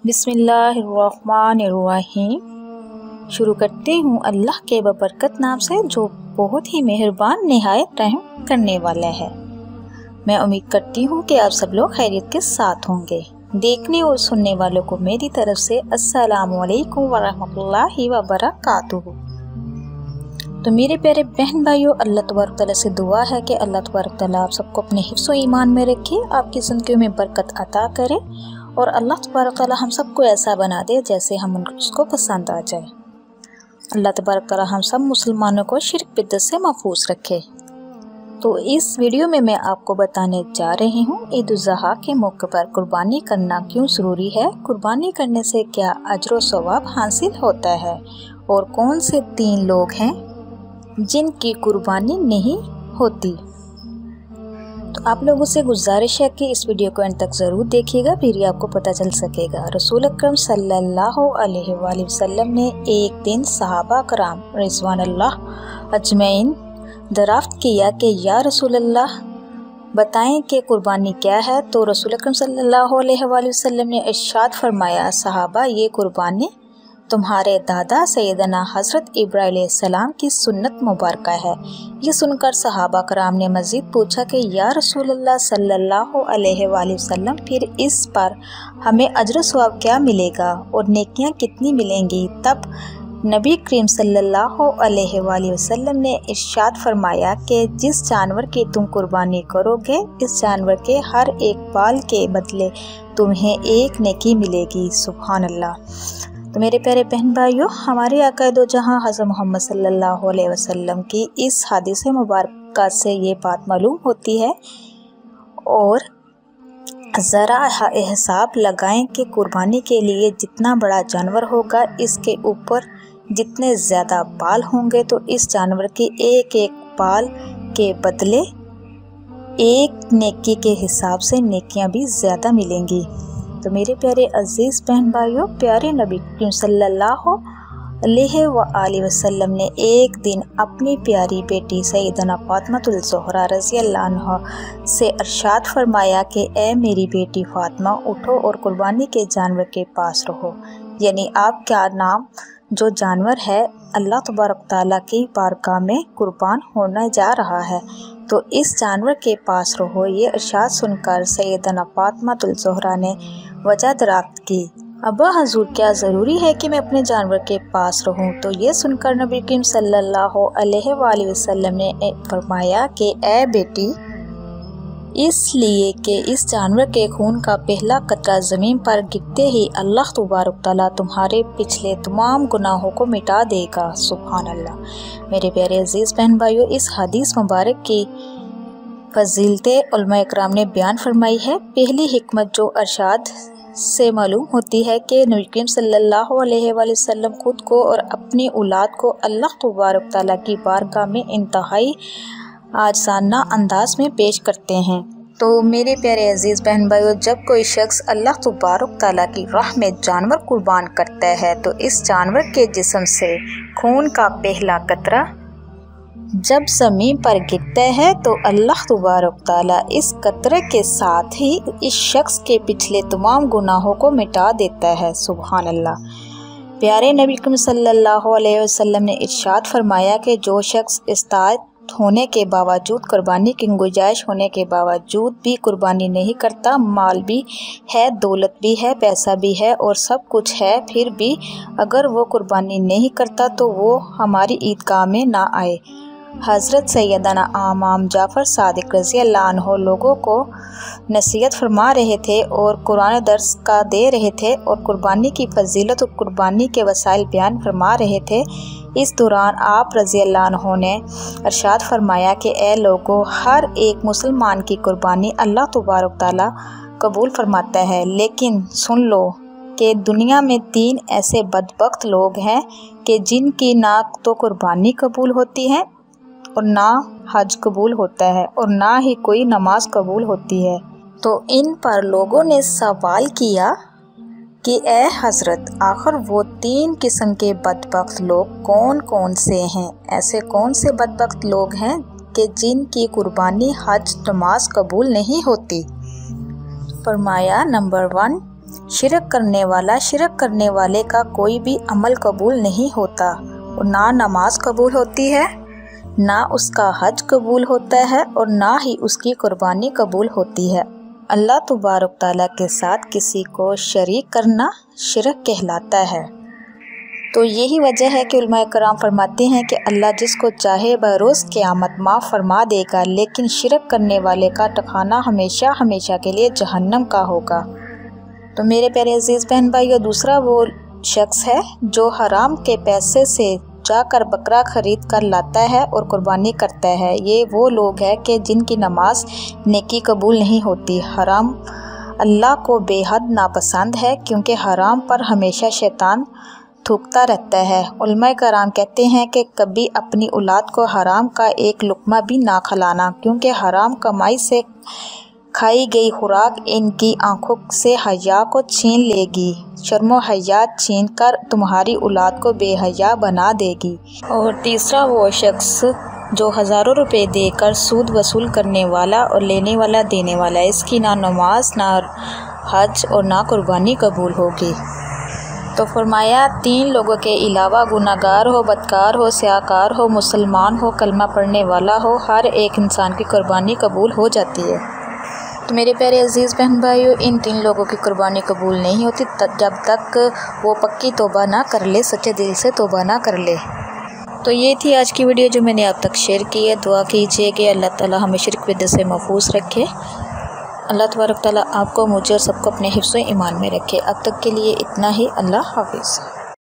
बिस्मिल्लाहिर्रहमानिर्रहीम। शुरू करती हूँ अल्लाह के बबरकत नाम से जो बहुत ही मेहरबान निहायत रहम करने वाला है। मैं उम्मीद करती हूँ कि आप सब लोग खैरियत के साथ होंगे। देखने और सुनने वालों को मेरी तरफ से अस्सलामु अलैकुम वरहमतुल्लाहि वबरकातुहू। तो मेरे प्यारे बहन भाइयों, अल्लाह तबारक तआला से दुआ है कि अल्लाह तबारक तआला आप सबको अपने हिफ्ज़ व ईमान में रखे, आपकी ज़िंदगी में बरकत अता करे और अल्लाह तबारक तआला हम सबको ऐसा बना दे जैसे हम उसको पसंद आ जाए। अल्लाह तबारक तआला हम सब मुसलमानों को शिर्क बिदअत से महफूज रखे। तो इस वीडियो में मैं आपको बताने जा रही हूँ ईद उल ज़ुहा के मौके पर कुर्बानी करना क्यों ज़रूरी है, कुर्बानी करने से क्या अजर व सवाब हासिल होता है और कौन से 3 लोग हैं जिनकी कुर्बानी नहीं होती। तो आप लोगों से गुजारिश है कि इस वीडियो को अंत तक ज़रूर देखिएगा, फिर ही आपको पता चल सकेगा। रसूल अकरम सल्लल्लाहु अलैहि वसल्लम ने एक दिन सहाबा कराम रिज़वानुल्लाह अजमईन दराफ्त किया कि या रसूल अल्लाह बताएं कि कुर्बानी क्या है। तो रसूल अकरम सल्लल्लाहु अलैहि वसल्लम ने इरशाद फरमाया, सहाबा ये कुर्बानी तुम्हारे दादा सैयदना हज़रत इब्राहीम अलैहिस्सलाम की सुन्नत मुबारक है। ये सुनकर सहाबा कराम ने मज़ीद पूछा कि या रसूल अल्लाह सल्लल्लाहु अलैहि वसल्लम फिर इस पर हमें अजर सवाब क्या मिलेगा और नेकियां कितनी मिलेंगी। तब नबी करीम सल्लल्लाहु अलैहि वसल्लम ने इरशाद फरमाया कि जिस जानवर की तुम कुर्बानी करोगे इस जानवर के हर एक बाल के बदले तुम्हें एक नेकी मिलेगी। सुभान अल्लाह। तो मेरे प्यारे बहन भाइयों, हमारे आका दो जहां हज़रत मोहम्मद सल्लल्लाहु अलैहि वसल्लम की इस हदीस मुबारक से ये बात मालूम होती है और ज़रा हिसाब लगाएं कि कुर्बानी के लिए जितना बड़ा जानवर होगा इसके ऊपर जितने ज़्यादा बाल होंगे तो इस जानवर की एक एक बाल के बदले एक नेकी के हिसाब से नेकियां भी ज़्यादा मिलेंगी। तो मेरे प्यारे अजीज़ बहन भाइयों, प्यारे नबी करीम सल्लल्लाहु अलैहि वसल्लम ने एक दिन अपनी प्यारी बेटी सैयदना फातिमातुल ज़हरा रज़ियल्लाहु अन्हा से इरशाद फरमाया कि ए मेरी बेटी फातिमा, उठो और कुर्बानी के जानवर के पास रहो। यानी आपका नाम जो जानवर है अल्लाह तबारक तआला की बारगाह में कुर्बान होने जा रहा है, तो इस जानवर के पास रहो। ये इरशाद सुनकर सैयदना फातिमातुल ज़हरा ने वजह दराफ्त की, अब्बा हजूर क्या ज़रूरी है कि मैं अपने जानवर के पास रहूं। तो ये सुनकर नबी करीम सल्लल्लाहु अलैहि वसल्लम ने फरमाया कि ए बेटी, इसलिए कि इस जानवर के खून का पहला कतरा ज़मीन पर गिरते ही अल्लाह तबारक तआला तुम्हारे पिछले तमाम गुनाहों को मिटा देगा। सुभान अल्लाह। मेरे प्यारे अजीज़ बहन भाइयों, इस हदीस मुबारक की फजीलतें उलमा इकराम ने बयान फरमाई है। पहली हिकमत जो अरशाद से मालूम होती है कि नबी करीम सल्लल्लाहु अलैहि वसल्लम खुद को और अपनी औलाद को अल्लाह तबारक तआला की बारगाह में इंतहाई आजाना अंदाज में पेश करते हैं। तो मेरे प्यारे अजीज़ बहन भाइयों, जब कोई शख्स अल्लाह तबारक तआला की राह में जानवर कुर्बान करता है तो इस जानवर के जिस्म से खून का पहला कतरा जब ज़मीन पर गिरता है तो अल्लाह तबारक तआला इस कतरे के साथ ही इस शख्स के पिछले तमाम गुनाहों को मिटा देता है। सुभान अल्लाह। प्यारे नबी करीम सल्लल्लाहु अलैहि वसल्लम ने इरशाद फरमाया कि जो शख्स इस्ताअत होने के बावजूद, कुर्बानी की गुंजाइश होने के बावजूद भी कुर्बानी नहीं करता, माल भी है, दौलत भी है, पैसा भी है और सब कुछ है, फिर भी अगर वो कुर्बानी नहीं करता तो वो हमारी ईदगाह में ना आए। हज़रत सैयदना इमाम जाफ़र सादिक रज़ियल्लाहु अन्हु लोगों को नसीहत फरमा रहे थे और कुरान दर्स का दे रहे थे और कुर्बानी की फजीलत और कुर्बानी के वसाइल बयान फरमा रहे थे। इस दौरान आप रज़ियल्लाहु अन्हु ने इरशाद फरमाया कि ए लोगों, हर एक मुसलमान की कुर्बानी अल्लाह तबारक तआला कबूल फरमाता है, लेकिन सुन लो कि दुनिया में 3 ऐसे बदबख्त लोग हैं कि जिनकी ना तो कुर्बानी कबूल होती है और ना हज कबूल होता है और ना ही कोई नमाज कबूल होती है। तो इन पर लोगों ने सवाल किया कि ए हज़रत, आखिर वो 3 किस्म के बदबख्त लोग कौन कौन से हैं? ऐसे कौन से बदबख्त लोग हैं कि जिनकी कुर्बानी हज नमाज कबूल नहीं होती? फरमाया, नंबर 1 शिरक करने वाले का कोई भी अमल कबूल नहीं होता, और ना नमाज कबूल होती है, ना उसका हज कबूल होता है, और ना ही उसकी कुर्बानी कबूल होती है। अल्लाह तबारक तआला के साथ किसी को शरीक करना शिरक कहलाता है। तो यही वजह है कि उलमाए कराम फरमाते हैं कि अल्लाह जिसको चाहे बरोज़ क़यामत माफ़ फरमा देगा, लेकिन शिरक करने वाले का ठिकाना हमेशा हमेशा के लिए जहन्नम का होगा। तो मेरे प्यारे अजीज़ बहन भाइयों, दूसरा वो शख्स है जो हराम के पैसे से जाकर बकरा ख़रीद कर लाता है और कुर्बानी करता है। ये वो लोग हैं कि जिनकी नमाज नेकी कबूल नहीं होती। हराम अल्लाह को बेहद नापसंद है, क्योंकि हराम पर हमेशा शैतान थूकता रहता है। उलमाए कराम कहते हैं कि कभी अपनी औलाद को हराम का एक लुक़मा भी ना खिलाना, क्योंकि हराम कमाई से खाई गई खुराक इनकी आंखों से हया को छीन लेगी, शर्मो हया छीन कर तुम्हारी औलाद को बेहया बना देगी। और तीसरा वो शख्स जो हज़ारों रुपए देकर सूद वसूल करने वाला और लेने वाला देने वाला, इसकी ना नमाज, ना हज और ना कुर्बानी कबूल होगी। तो फरमाया 3 लोगों के अलावा गुनाहगार हो, बदकार हो, स्याहकार हो, मुसलमान हो, कलमा पढ़ने वाला हो, हर एक इंसान की कुर्बानी कबूल हो जाती है। तो मेरे प्यारे अजीज़ बहन भाइयों, इन 3 लोगों की कुर्बानी कबूल नहीं होती जब तक वो पक्की तौबा ना कर ले, सच्चे दिल से तौबा ना कर ले। तो ये थी आज की वीडियो जो मैंने आप तक शेयर की है। दुआ कीजिए कि अल्लाह ताला हमें शिर्क बिदअत से महफूज रखे। अल्लाह तबारक ताला आपको, मुझे और सबको अपने हिफ्ज़-ओ-ईमान में रखे। अब तक के लिए इतना ही। अल्लाह हाफ़िज़।